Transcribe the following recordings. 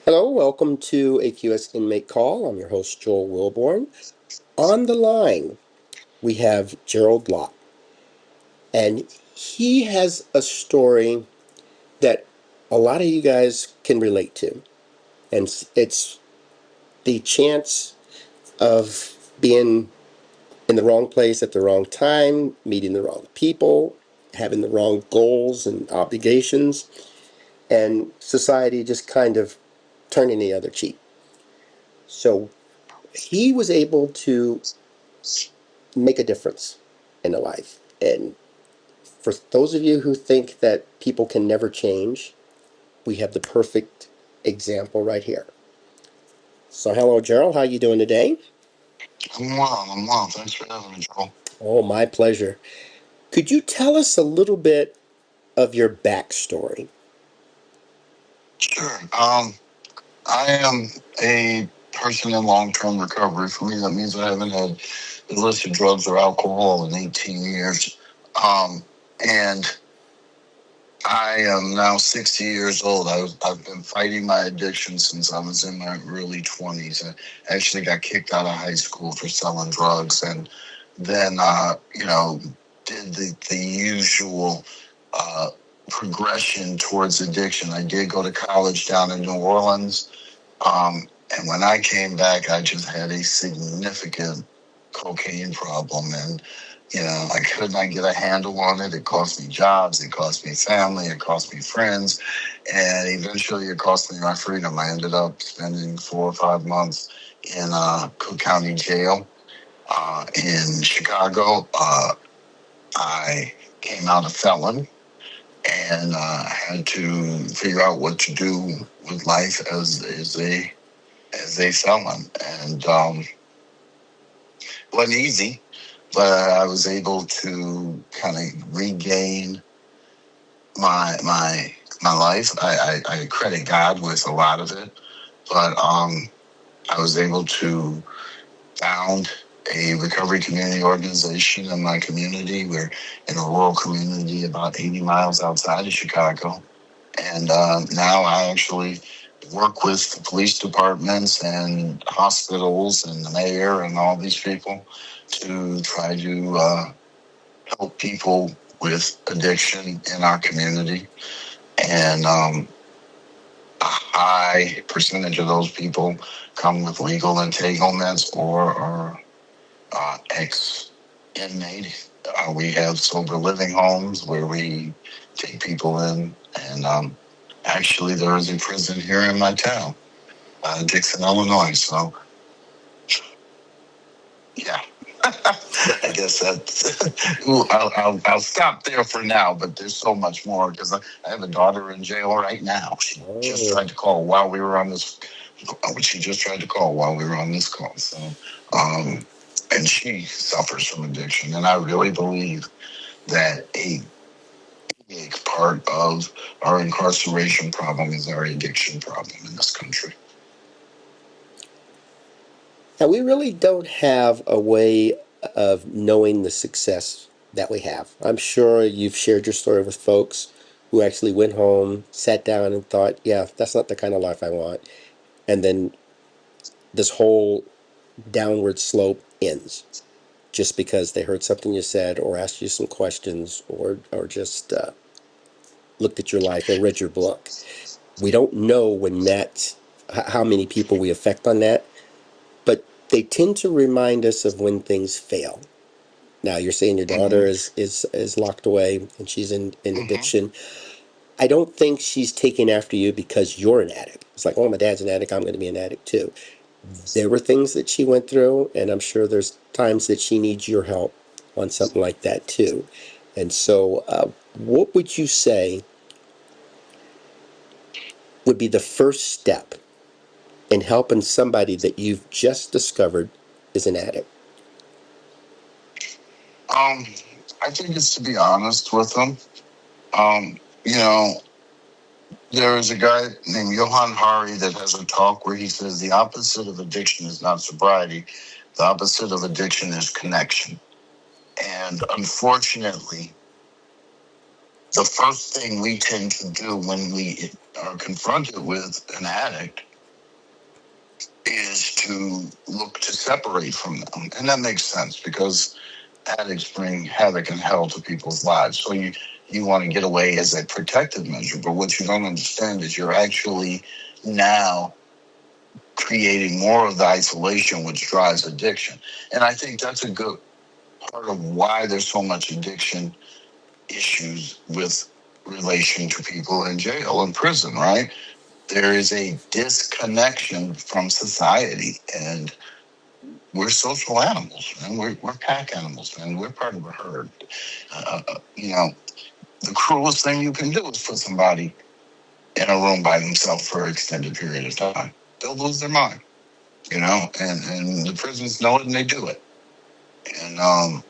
Hello, welcome to AQS Inmate Call. I'm your host, Joel Wilborn. On the line, we have Gerald Lott, and he has a story that a lot of you guys can relate to. And it's the chance of being in the wrong place at the wrong time, meeting the wrong people, having the wrong goals and obligations, and society just kind of turning the other cheek. So he was able to make a difference in a life. And for those of you who think that people can never change, we have the perfect example right here. So hello, Gerald. How you doing today? I'm well. Thanks for having me, Joel. Oh, my pleasure. Could you tell us a little bit of your backstory? Sure. I am a person in long-term recovery. For me, that means I haven't had illicit drugs or alcohol in 18 years. And I am now 60 years old. I've been fighting my addiction since I was in my early 20s. I actually got kicked out of high school for selling drugs, and then did the usual uh, progression towards addiction. I did go to college down in New Orleans, and when I came back, I just had a significant cocaine problem, and I could not get a handle on it. It cost me jobs, it cost me family, it cost me friends, and eventually it cost me my freedom. I ended up spending 4 or 5 months in Cook County Jail in Chicago. I came out a felon and had to figure out what to do with life as a felon, and it wasn't easy, but I was able to kind of regain my life. I credit God with a lot of it, but I was able to found a recovery community organization in my community. We're in a rural community about 80 miles outside of Chicago. And now I actually work with the police departments and hospitals and the mayor and all these people to try to help people with addiction in our community. And a high percentage of those people come with legal entanglements or are ex-inmate. We have sober living homes where we take people in, and actually there is a prison here in my town, Dixon, Illinois. So, yeah. I guess that I'll stop there for now, but there's so much more because I have a daughter in jail right now. She just tried to call while we were on this. She just tried to call while we were on this call. So, and she suffers from addiction, and I really believe that a big part of our incarceration problem is our addiction problem in this country. Now, we really don't have a way of knowing the success that we have. I'm sure you've shared your story with folks who actually went home, sat down, and thought, yeah, that's not the kind of life I want. And then this whole downward slope ends just because they heard something you said or asked you some questions or just looked at your life or read your book. We don't know when how many people we affect on that, but they tend to remind us of when things fail. Now you're saying your daughter is locked away and she's in addiction. I don't think she's taking after you because you're an addict. It's like, oh, my dad's an addict, I'm going to be an addict too. There were things that she went through, and I'm sure there's times that she needs your help on something like that too. And so, what would you say would be the first step in helping somebody that you've just discovered is an addict? Um, I think it's to be honest with them. Um, you know, there is a guy named Johan Hari that has a talk where he says the opposite of addiction is not sobriety. The opposite of addiction is connection. And unfortunately, the first thing we tend to do when we are confronted with an addict is to look to separate from them. And that makes sense because addicts bring havoc and hell to people's lives. So you want to get away as a protective measure. But what you don't understand is you're actually now creating more of the isolation, which drives addiction. And I think that's a good part of why there's so much addiction issues with relation to people in jail and prison, right? There is a disconnection from society, and we're social animals, and we're pack animals, and we're part of a herd. You know, the cruelest thing you can do is put somebody in a room by themselves for an extended period of time. They'll lose their mind, you know, and the prisons know it and they do it. And,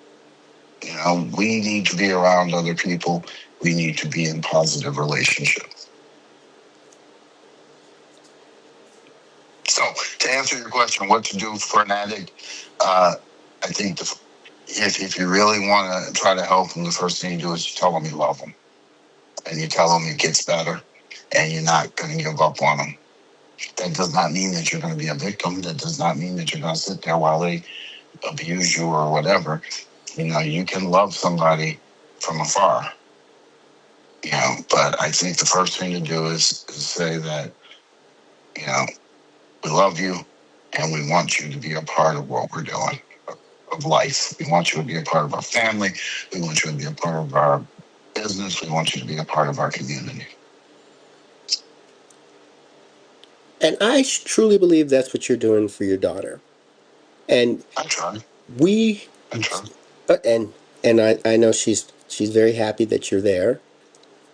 you know, we need to be around other people. We need to be in positive relationships. So, to answer your question, what to do for an addict, I think if you really want to try to help them, the first thing you do is you tell them you love them. And you tell them it gets better, and you're not going to give up on them. That does not mean that you're going to be a victim. That does not mean that you're going to sit there while they abuse you or whatever. You know, you can love somebody from afar. You know, but I think the first thing to do is say that, you know, we love you and we want you to be a part of what we're doing, of life. We want you to be a part of our family. We want you to be a part of our business. We want you to be a part of our community. And I truly believe that's what you're doing for your daughter. And I try. we, I try. And I know she's very happy that you're there,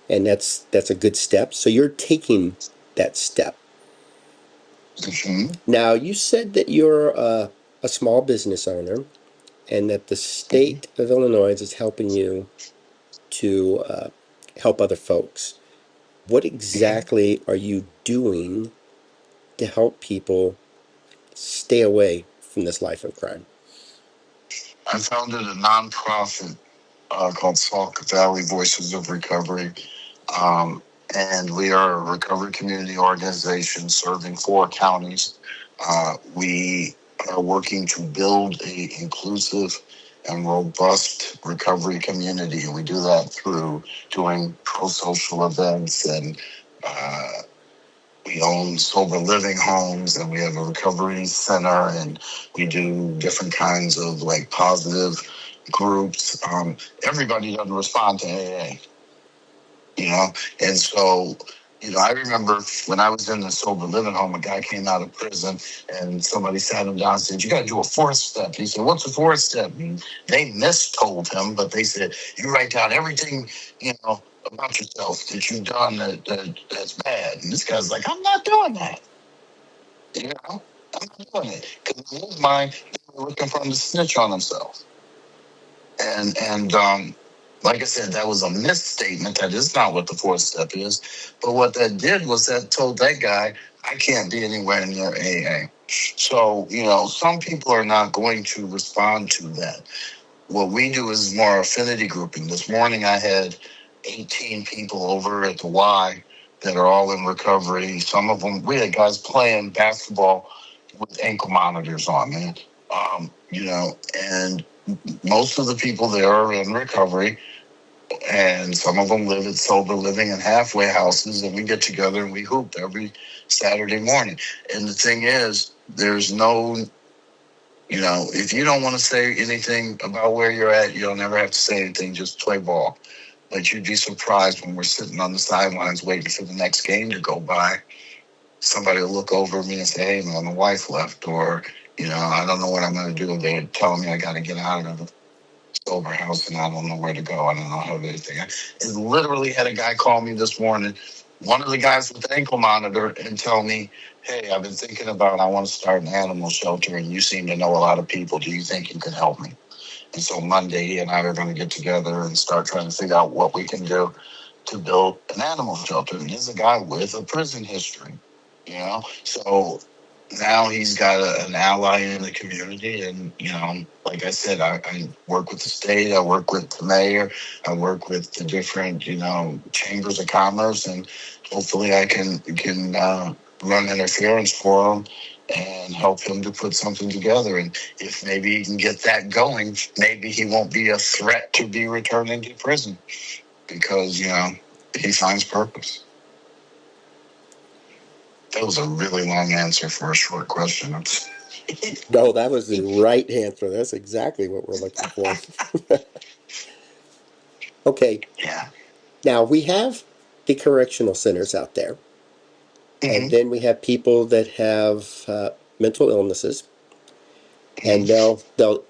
and that's a good step. So you're taking that step. Mm-hmm. Now you said that you're a small business owner, and that the state of Illinois is helping you to help other folks. What exactly are you doing to help people stay away from this life of crime? I founded a nonprofit called Sauk Valley Voices of Recovery. And we are a recovery community organization serving 4 counties. We are working to build a inclusive and robust recovery community. And we do that through doing pro-social events, and we own sober living homes, and we have a recovery center, and we do different kinds of like positive groups. Everybody doesn't respond to AA, you know, and so, you know, I remember when I was in the sober living home, a guy came out of prison and somebody sat him down and said, "You got to do a 4th step." He said, "What's a 4th step?" And they mistold him, but they said, "You write down everything, you know, about yourself that you've done that's bad." And this guy's like, "I'm not doing that. You know, I'm not doing it." Because in his mind, they were looking for him to snitch on himself. And like I said, that was a misstatement. That is not what the 4th step is. But what that did was that told that guy, I can't be anywhere near AA. So, you know, some people are not going to respond to that. What we do is more affinity grouping. This morning I had 18 people over at the Y that are all in recovery. Some of them, we had guys playing basketball with ankle monitors on, man. You know, and most of the people there are in recovery, and some of them live at sober living and halfway houses, and we get together and we hoop every Saturday morning. And the thing is, there's no, you know, if you don't want to say anything about where you're at, you don't ever have to say anything, just play ball. But you'd be surprised when we're sitting on the sidelines waiting for the next game to go by. Somebody will look over at me and say, "Hey, man, my wife left," or, you know, "I don't know what I'm going to do." They're telling me I got to get out of the sober house and I don't know where to go. I don't know how to do anything. I literally had a guy call me this morning, one of the guys with the ankle monitor, and tell me, "Hey, I've been thinking about, I want to start an animal shelter, and you seem to know a lot of people. Do you think you can help me?" And so Monday, he and I are going to get together and start trying to figure out what we can do to build an animal shelter. And he's a guy with a prison history, you know? So now he's got an ally in the community. And, you know, like I said, I work with the state, I work with the mayor, I work with the different, you know, chambers of commerce, and hopefully I can run interference for them and help him to put something together. And if maybe he can get that going, maybe he won't be a threat to be returning to prison because, he finds purpose. That was a really long answer for a short question. No, that was the right answer. That's exactly what we're looking for. Okay, Yeah. now we have the correctional centers out there, and Mm-hmm. then we have people that have mental illnesses, and Mm-hmm. they'll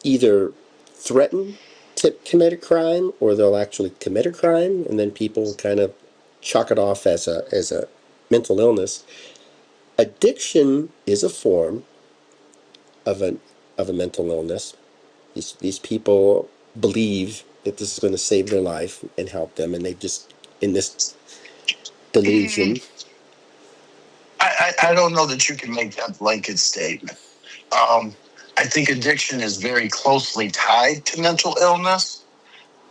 either threaten to commit a crime or they'll actually commit a crime, and then people kind of chalk it off as a mental illness. Addiction is a form of a mental illness. These people believe that this is going to save their life and help them, and they just in this delusion. I don't know that you can make that blanket statement. I think addiction is very closely tied to mental illness,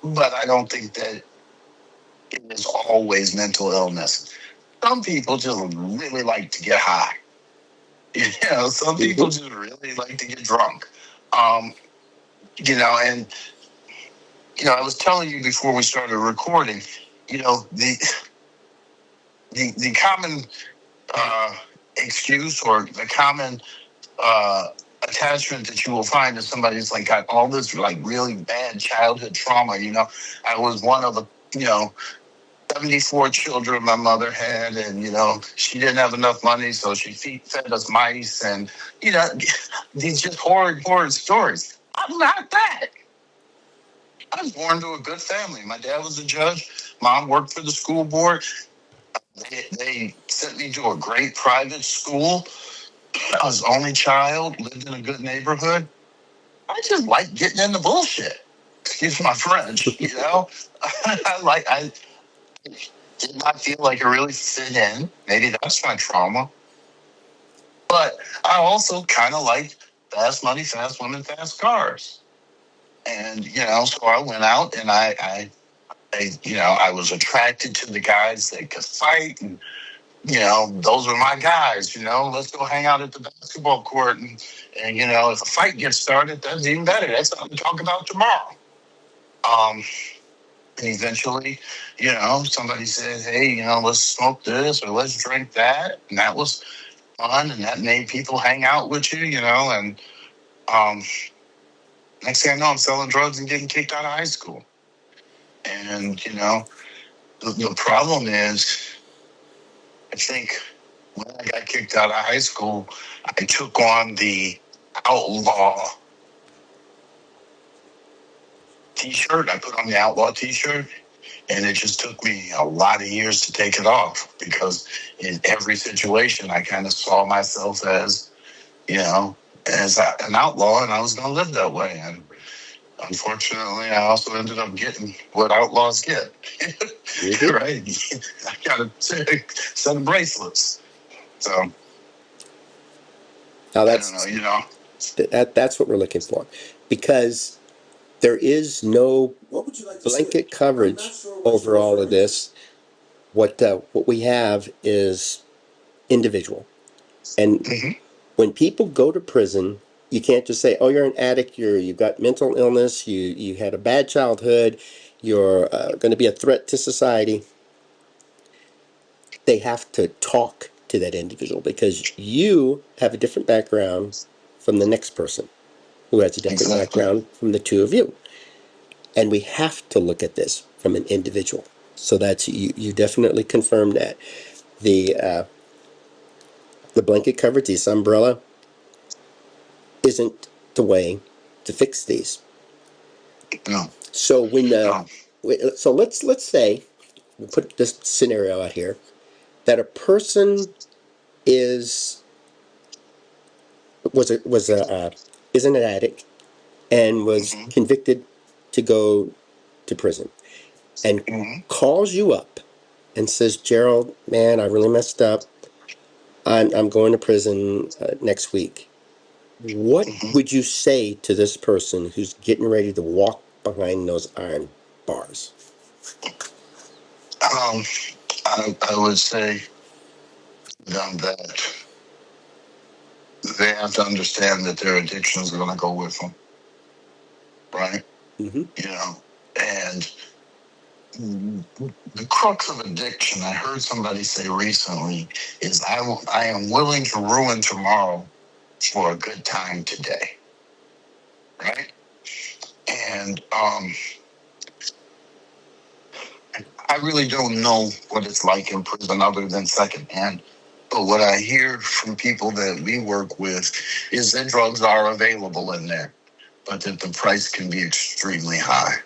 but I don't think that it is always mental illness. Some people just really like to get high. Some people Mm-hmm. just really like to get drunk. Um, and I was telling you before we started recording, the common uh, excuse or the common uh, attachment that you will find is somebody's like got all this like really bad childhood trauma. I was one of the, 74 children my mother had, and she didn't have enough money, so she fed us mice, and you know these just horrid stories. I'm not that. I was born to a good family. My dad was a judge. Mom worked for the school board. They sent me to a great private school. I was the only child, lived in a good neighborhood. I just like getting into bullshit. Excuse my French, I did not feel like I really fit in. Maybe that's my trauma. But I also kind of like fast money, fast women, fast cars. And, so I went out and I was attracted to the guys that could fight. And, those were my guys, let's go hang out at the basketball court. And if a fight gets started, that's even better. That's something to talk about tomorrow. Um, and eventually, somebody said, hey, let's smoke this or let's drink that. And that was fun. And that made people hang out with you, and um, next thing I know, I'm selling drugs and getting kicked out of high school. And, the problem is, I think when I got kicked out of high school, I took on the outlaw t-shirt. I put on the outlaw t-shirt, and it just took me a lot of years to take it off because in every situation, I kind of saw myself as, an outlaw, and I was going to live that way. And unfortunately, I also ended up getting what outlaws get. Mm-hmm. Right? I got a set of bracelets. So Now I don't know, that's what we're looking for, because there is no blanket coverage over all of this. What we have is individual, and Mhm. when people go to prison, you can't just say, "Oh, you're an addict. You've got mental illness. You had a bad childhood. You're going to be a threat to society." They have to talk to that individual because you have a different background from the next person who has a different Exactly. background from the two of you. And we have to look at this from an individual. So that's you definitely confirmed that. The blanket coverage, this umbrella, isn't the way to fix these. No. So No. let's say we'll put this scenario out here that a person is was a is an addict and was Mm-hmm. convicted to go to prison and Mm-hmm. calls you up and says, Gerald, man, I really messed up. I'm going to prison next week. What Mm-hmm. would you say to this person who's getting ready to walk behind those iron bars? I would say to them that they have to understand that their addictions are going to go with them, right? Mm-hmm. You know, and the crux of addiction, I heard somebody say recently, is I am willing to ruin tomorrow for a good time today, right? And I really don't know what it's like in prison other than secondhand. But what I hear from people that we work with is that drugs are available in there, but that the price can be extremely high.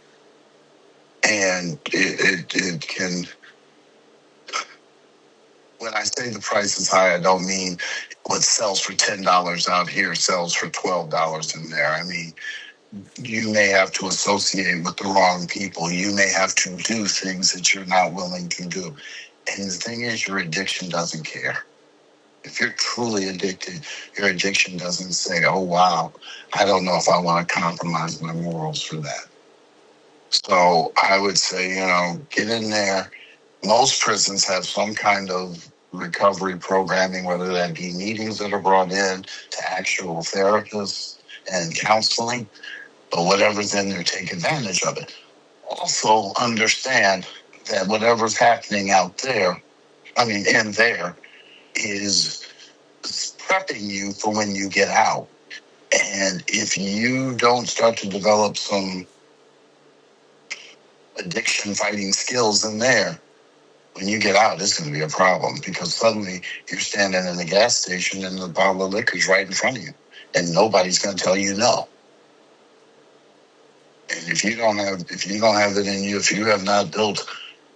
And it can, when I say the price is high, I don't mean what sells for $10 out here sells for $12 in there. I mean, you may have to associate with the wrong people. You may have to do things that you're not willing to do. And the thing is, your addiction doesn't care. If you're truly addicted, your addiction doesn't say, oh, wow, I don't know if I want to compromise my morals for that. So I would say, get in there. Most prisons have some kind of recovery programming, whether that be meetings that are brought in to actual therapists and counseling, but whatever's in there, take advantage of it. Also understand that whatever's happening out there, in there, is prepping you for when you get out. And if you don't start to develop some addiction fighting skills in there, when you get out, it's going to be a problem, because suddenly you're standing in the gas station and the bottle of liquor is right in front of you, and nobody's going to tell you no. And if you don't have it in you, if you have not built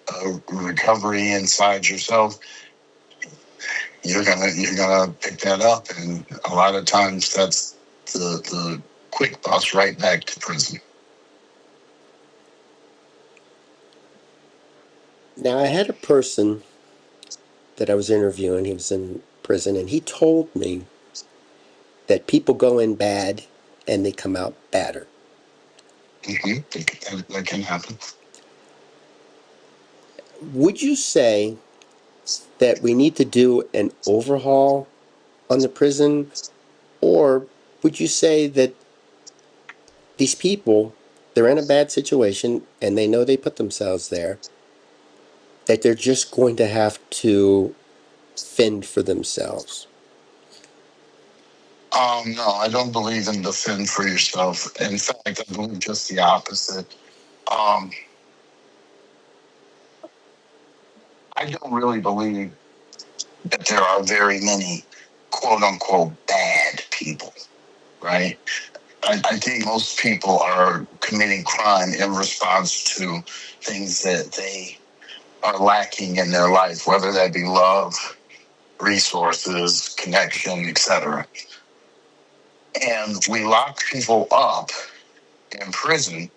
a recovery inside yourself, you're gonna pick that up, and a lot of times that's the quick bus right back to prison. Now, I had a person that I was interviewing. He was in prison, and he told me that people go in bad and they come out badder. Mm-hmm. That can happen. Would you say that we need to do an overhaul on the prison, or would you say that these people, they're in a bad situation and they know they put themselves there, that they're just going to have to fend for themselves? No, I don't believe in the fend for yourself. In fact, I believe just the opposite. I don't really believe that there are very many quote unquote bad people, right? I think most people are committing crime in response to things that they are lacking in their life, whether that be love, resources, connection, etc. And we lock people up in prison.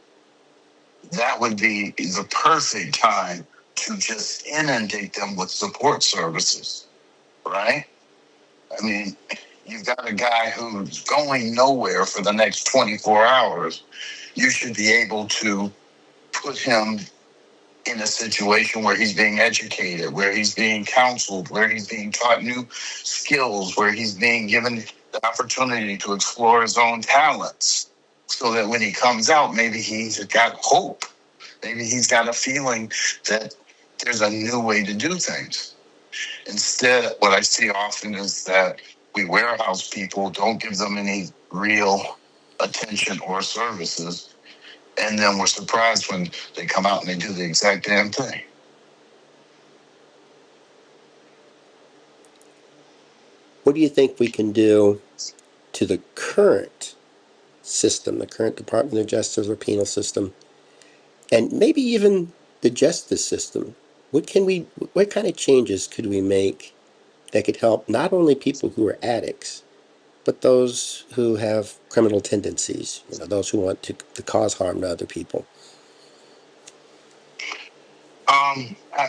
That would be the perfect time to just inundate them with support services, right? I mean, you've got a guy who's going nowhere for the next 24 hours. You should be able to put him in a situation where he's being educated, where he's being counseled, where he's being taught new skills, where he's being given the opportunity to explore his own talents, so that when he comes out, maybe he's got hope. Maybe he's got a feeling that there's a new way to do things. Instead, what I see often is that we warehouse people, don't give them any real attention or services, and then we're surprised when they come out and they do the exact damn thing. What do you think we can do to the current system, the current Department of Justice or penal system, and maybe even the justice system? What kind of changes could we make that could help not only people who are addicts, but those who have criminal tendencies, those who want to cause harm to other people?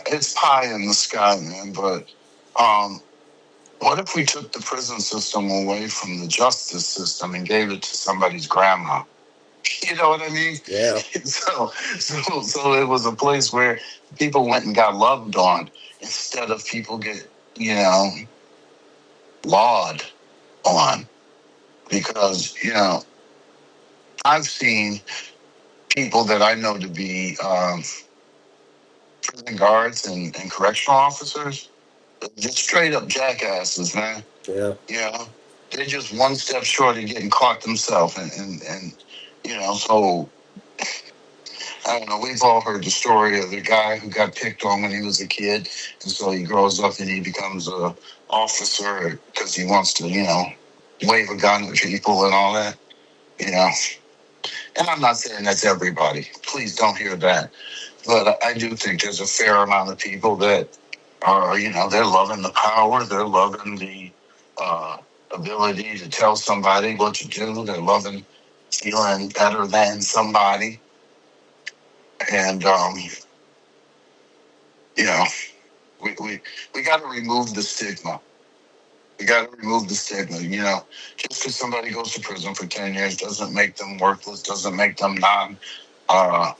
It's pie in the sky, man, but what if we took the prison system away from the justice system and gave it to somebody's grandma? You know what I mean? Yeah. So it was a place where people went and got loved on, instead of people get, lawed on. because, I've seen people that I know to be prison guards and correctional officers, just straight up jackasses, man. Yeah. They're just one step short of getting caught themselves. And so I don't know. We've all heard the story of the guy who got picked on when he was a kid, and so he grows up and he becomes a officer because he wants to, wave a gun at people and all that. And I'm not saying that's everybody. Please don't hear that. But I do think there's a fair amount of people that are, they're loving the power, they're loving the uh, ability to tell somebody what to do, they're loving feeling better than somebody, and you know, we got to remove the stigma. We got to remove the stigma. Just because somebody goes to prison for 10 years doesn't make them worthless, doesn't make them non uh,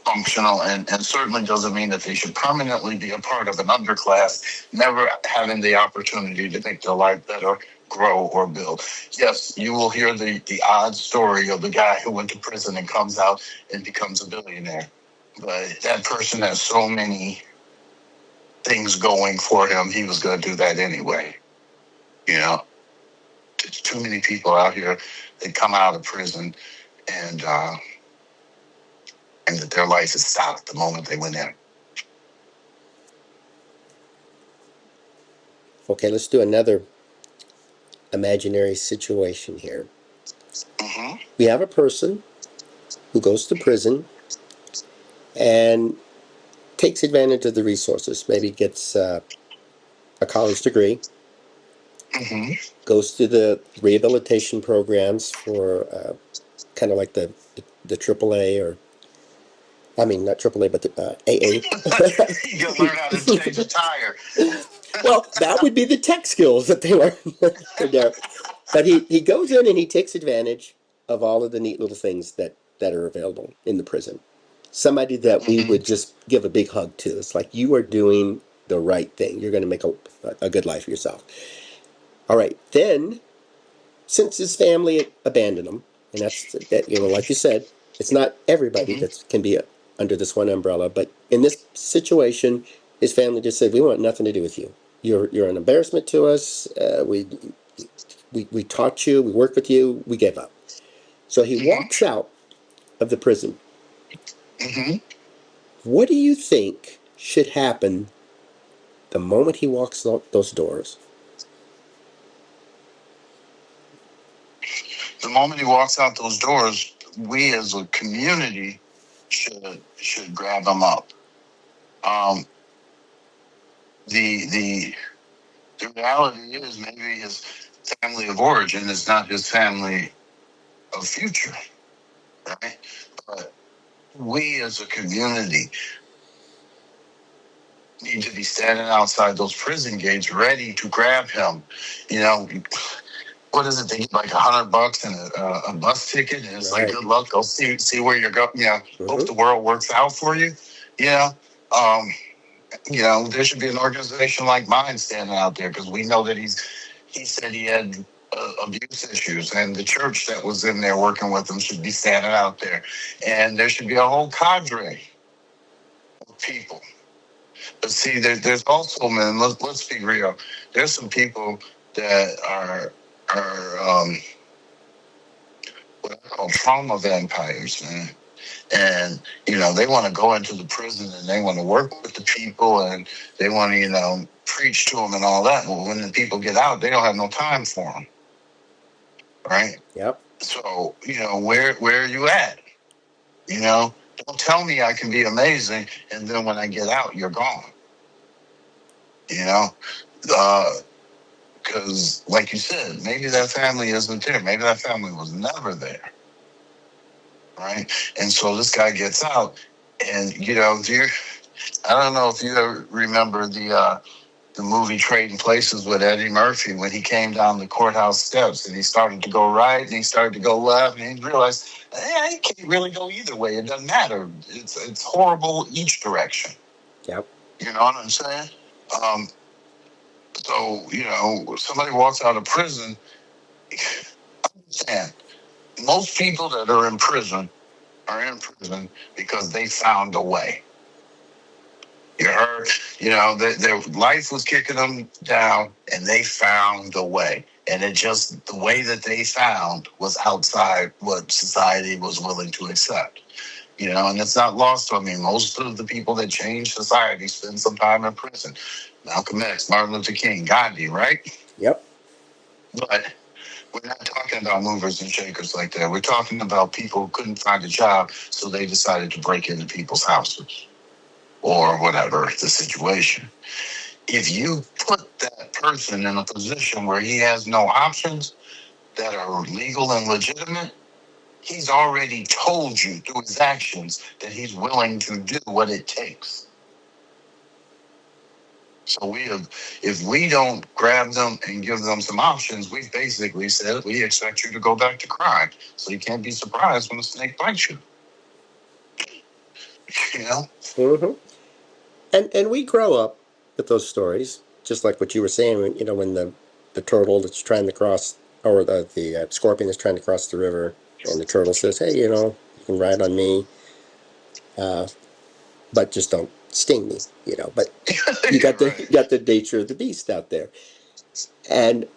functional, and certainly doesn't mean that they should permanently be a part of an underclass, never having the opportunity to make their life better, grow, or build. Yes, you will hear the odd story of the guy who went to prison and comes out and becomes a billionaire. But that person has so many things going for him, he was going to do that anyway. There's too many people out here that come out of prison and that their life is stopped the moment they went in. Okay, let's do another imaginary situation here. Mm-hmm. We have a person who goes to prison and takes advantage of the resources, maybe gets a college degree, Mm-hmm. goes through the rehabilitation programs for kind of like the AAA, or I mean not AAA but the AA. You gotta learn how to change a tire. Well, that would be the tech skills that they learn there. But he goes in and he takes advantage of all of the neat little things that are available in the prison. Somebody that we would just give a big hug to. It's like, you are doing the right thing. You're going to make a good life for yourself. All right. Then, since his family abandoned him, and that's, that, like you said, it's not everybody that can be under this one umbrella, but in this situation, his family just said, we want nothing to do with you. You're an embarrassment to us. We taught you, we worked with you, we gave up. So he walks out of the prison. Mm-hmm. What do you think should happen the moment he walks out those doors? The moment he walks out those doors, we as a community should grab him up. Um, the reality is maybe his family of origin is not his family of future, right? But we as a community need to be standing outside those prison gates ready to grab him. What is it? They get like $100 and a bus ticket, and it's Right. like, good luck. Go see where you're going. Hope Mhm. the world works out for you. Um, there should be an organization like mine standing out there, because we know that he said he had abuse issues, and the church that was in there working with him should be standing out there, and there should be a whole cadre of people. But see, there's also, man. Let's be real. There's some people that are what I call trauma vampires, man. And they want to go into the prison and they want to work with the people and they want to preach to them and all that. But when the people get out, they don't have no time for them, right? Yep. So where are you at? Don't tell me I can be amazing and then when I get out, you're gone. Because like you said, maybe that family isn't there. Maybe that family was never there, right? And so this guy gets out, and I don't know if you ever remember the movie Trading Places with Eddie Murphy, when he came down the courthouse steps and he started to go right and he started to go left, and he realized, he can't really go either way. It doesn't matter. It's horrible each direction. Yep. You know what I'm saying? So somebody walks out of prison. understand, most people that are in prison because they found a way. You heard, their life was kicking them down and they found a way. And it just, the way that they found was outside what society was willing to accept. And it's not lost on me. Most of the people that change society spend some time in prison. Malcolm X, Martin Luther King, Gandhi, right? Yep. But we're not talking about movers and shakers like that. We're talking about people who couldn't find a job, so they decided to break into people's houses or whatever the situation. If you put that person in a position where he has no options that are legal and legitimate, he's already told you through his actions that he's willing to do what it takes. So if we don't grab them and give them some options, we've basically said we expect you to go back to crime. So you can't be surprised when a snake bites you. Mm-hmm. And we grow up with those stories, just like what you were saying. When the turtle that's trying to cross, or the scorpion that's trying to cross the river, and the turtle says, "Hey, you can ride on me, but just don't sting me." But you got the you got the nature of the beast out there, and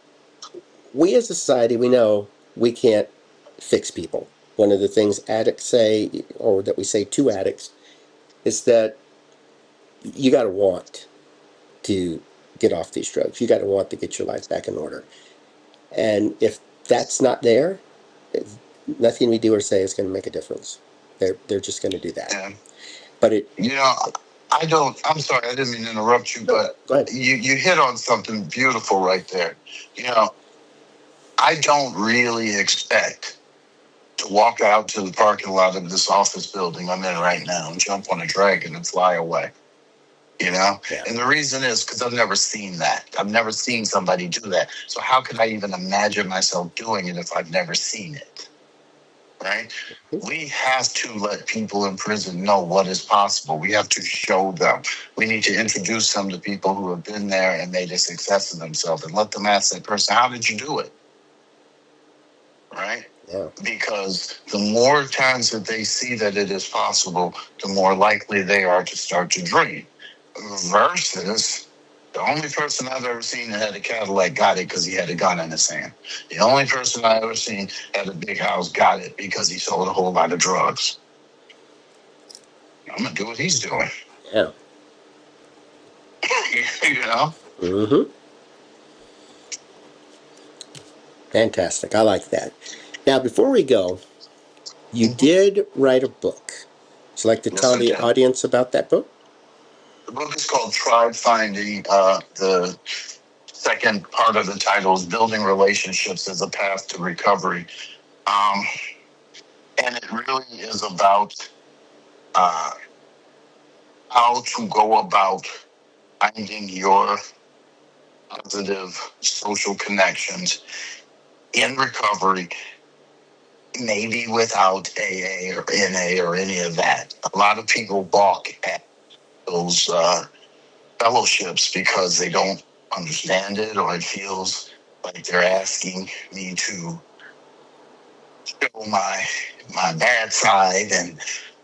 we as a society, we know we can't fix people. One of the things addicts say, or that we say to addicts, is that you got to want to get off these drugs. You got to want to get your life back in order. And if that's not there, nothing we do or say is going to make a difference. They're just going to do that. Yeah. But it. I don't. I'm sorry. I didn't mean to interrupt you, No, but you hit on something beautiful right there. I don't really expect to walk out to the parking lot of this office building I'm in right now and jump on a dragon and fly away. Yeah. And the reason is because I've never seen that. I've never seen somebody do that. So how could I even imagine myself doing it if I've never seen it? Right? Mm-hmm. We have to let people in prison know what is possible. We have to show them. We need to introduce them to people who have been there and made a success of themselves and let them ask that person, how did you do it? Right? Yeah. Because the more times that they see that it is possible, the more likely they are to start to dream. Versus the only person I've ever seen that had a Cadillac got it because he had a gun in his hand. The only person I ever seen had a big house got it because he sold a whole lot of drugs. I'm gonna do what he's doing. Yeah. Mm-hmm. Fantastic. I like that. Now, before we go, you did write a book. Would you like to tell the audience about that book? The book is called Tribe Finding. The second part of the title is Building Relationships as a Path to Recovery. And it really is about how to go about finding your positive social connections in recovery, maybe without AA or NA or any of that. A lot of people balk at those fellowships because they don't understand it, or it feels like they're asking me to show my bad side,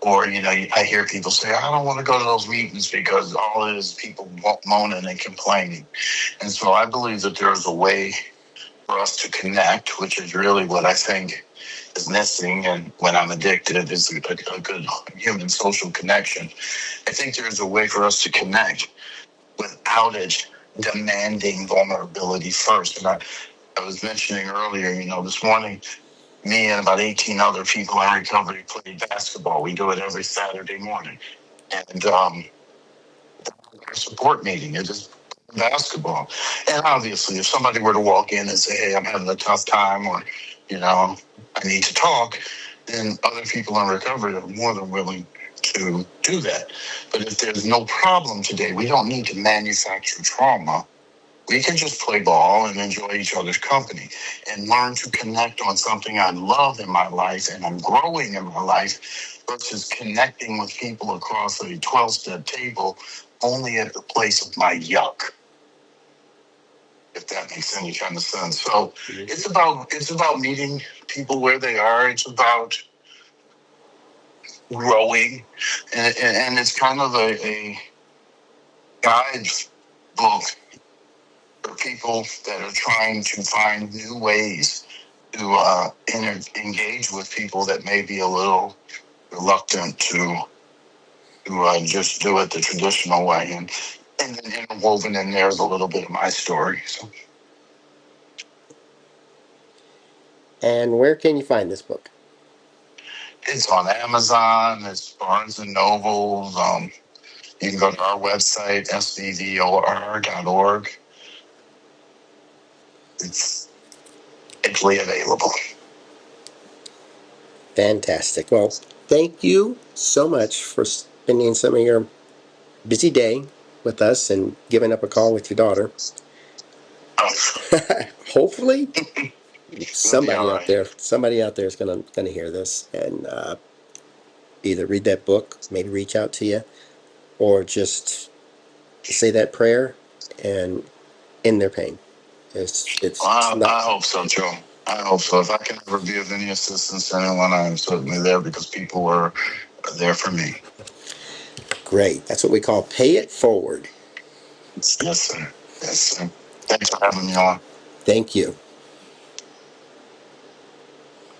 or I hear people say, I don't want to go to those meetings because all it is people moaning and complaining. And so I believe that there's a way for us to connect, which is really what I think is missing. And when I'm addicted, is a good human social connection. I think there's a way for us to connect without it demanding vulnerability first. And I was mentioning earlier, this morning, me and about 18 other people in recovery played basketball. We do it every Saturday morning. And our support meeting is just basketball. And obviously, if somebody were to walk in and say, hey, I'm having a tough time, or, I need to talk, then other people in recovery are more than willing to do that. But if there's no problem today, we don't need to manufacture trauma. We can just play ball and enjoy each other's company and learn to connect on something I love in my life and I'm growing in my life, versus connecting with people across a 12-step table only at the place of my yuck. if that makes any kind of sense. So it's about meeting people where they are. It's about growing, and it's kind of a guide book for people that are trying to find new ways to engage with people that may be a little reluctant to just do it the traditional way. And then interwoven in there is a little bit of my story. So. And where can you find this book? It's on Amazon. It's Barnes and Nobles. You can go to our website, svvor.org. It's easily available. Fantastic. Well, thank you so much for spending some of your busy day with us and giving up a call with your daughter. Hopefully, somebody out there is gonna hear this and either read that book, maybe reach out to you, or just say that prayer and end their pain. I hope so, Joe. I hope so. If I can ever be of any assistance to anyone, I am certainly there because people are there for me. Great. That's what we call pay it forward. Yes, sir. Yes, sir. Thanks for having me on. Thank you.